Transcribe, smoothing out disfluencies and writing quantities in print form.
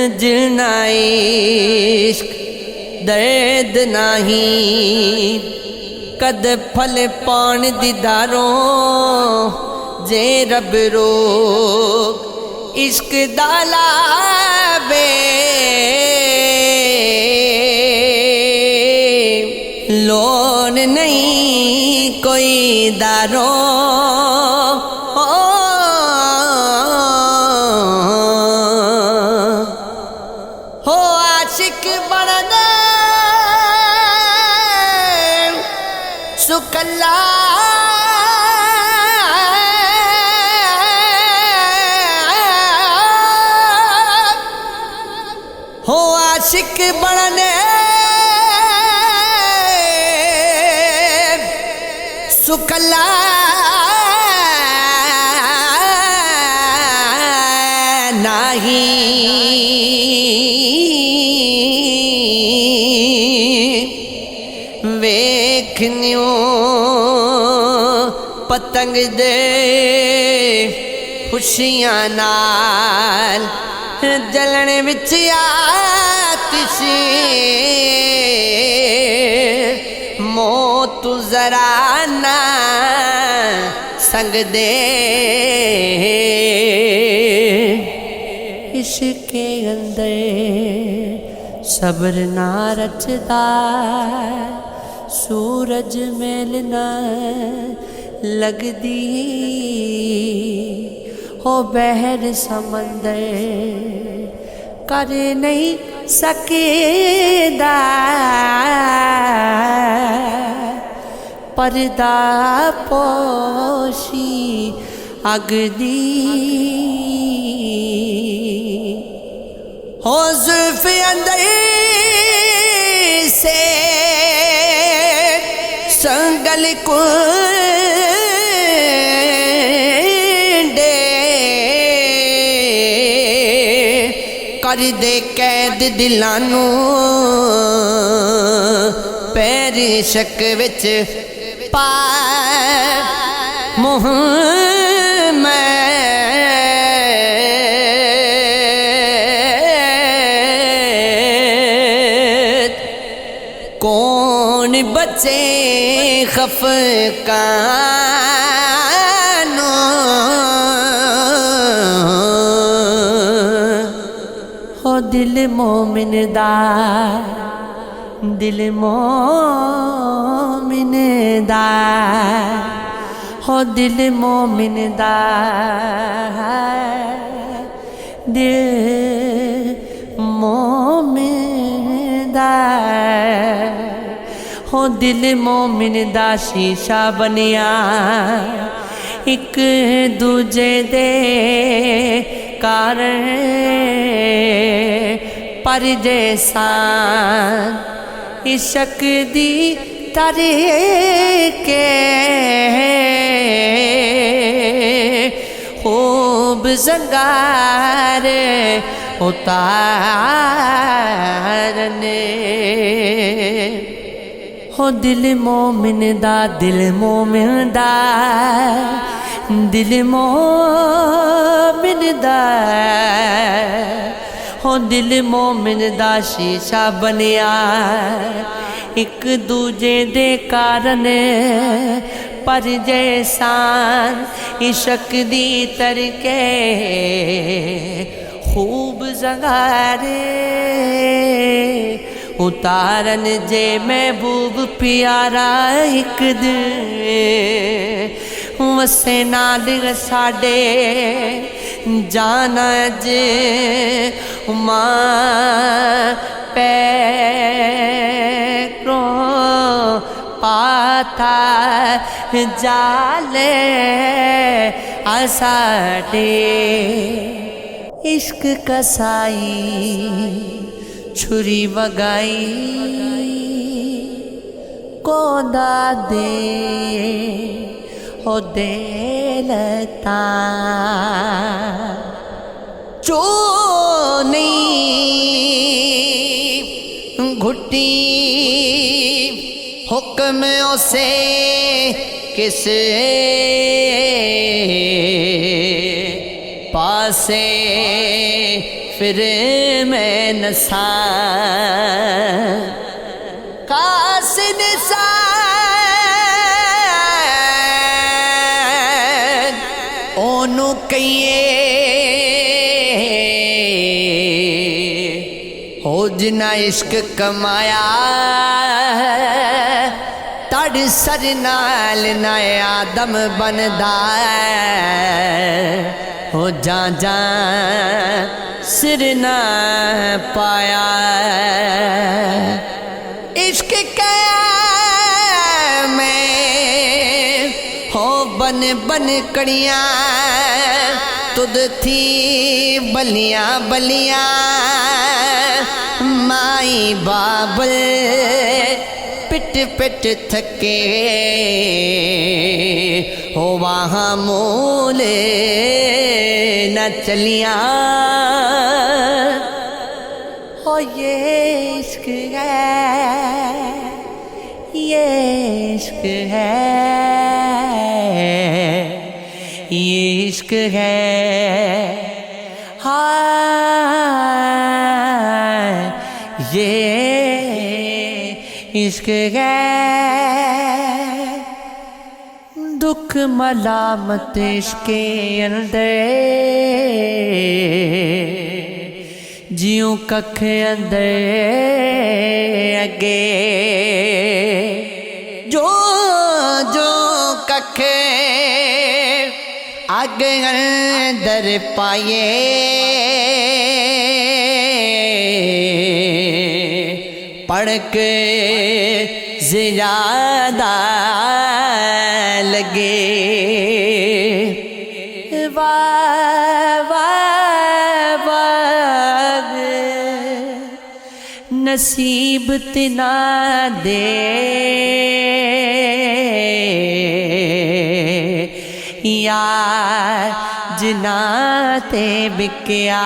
जिना इश्क दर्द नहीं कद फल पान दीदारों जे रब रोग इश्क दाला बे लोन नहीं कोई दारों सुकल्ला हो आशिक बनने सुकल्ला वेखन्यो पतंग दे खुशियां नाल जलने विच आतिश मौत जरा ना संग दे इश्के अंदर सब्र ना रचदा सूरज मेल न लगदी हो बहर समंदर कर नहीं सकेदा पर्दा पोशी अगदी हो जुल्फ अंदर से संगल कुंडे कर दे कैद दिलानू पैर शक विच पा मुहम्मद कौन बचे खफकानो हो दिल मोमिन दा हो दिल मोमिन दा दिल मोमिन दा हो दिल मोमिन दा शीशा बनिया एक दूजे दे कारण पर जैसा इश्क दी तरे के खूब जंगार उतारने हो दिल मोमिन दा हो दिल मोमिन दा शीशा बनिया एक दूजे दे कारण पर जैसान इश्क दी तरके खूब जंगारे उतारन जे महबूब प्यारा एक दिन वसे नाल साडे जाना जे मां पैरो पाता जाले आसाडे इश्क कसाई छुरी वगाई कोदा दे हो दे लता चो नहीं घुटी हुक्म उसे किस पासे फिर मैं नसा कासिद साद ओनू कहिए हो जिना इश्क कमाया तड़ सर नाल ना आदम बनदा हो जा जा सिर ना पाया इश्क क्या मैं हो बन बन कड़ियाँ तुद थी बलियाँ बलियाँ माई बाबल पिट पिट थके हो वहाँ मोले न चलियाँ हो ये इश्क है ये इश्क है ये इश्क है हाँ ये इश्क है दुख मलामत इसके अंदर जियों कख अंदर अगे जो जो कख आगे अंदर पाए पढ़ के ज़्यादा लगे वाह वाह वाह नसीब तिना दे यार जिना ते बिकिया।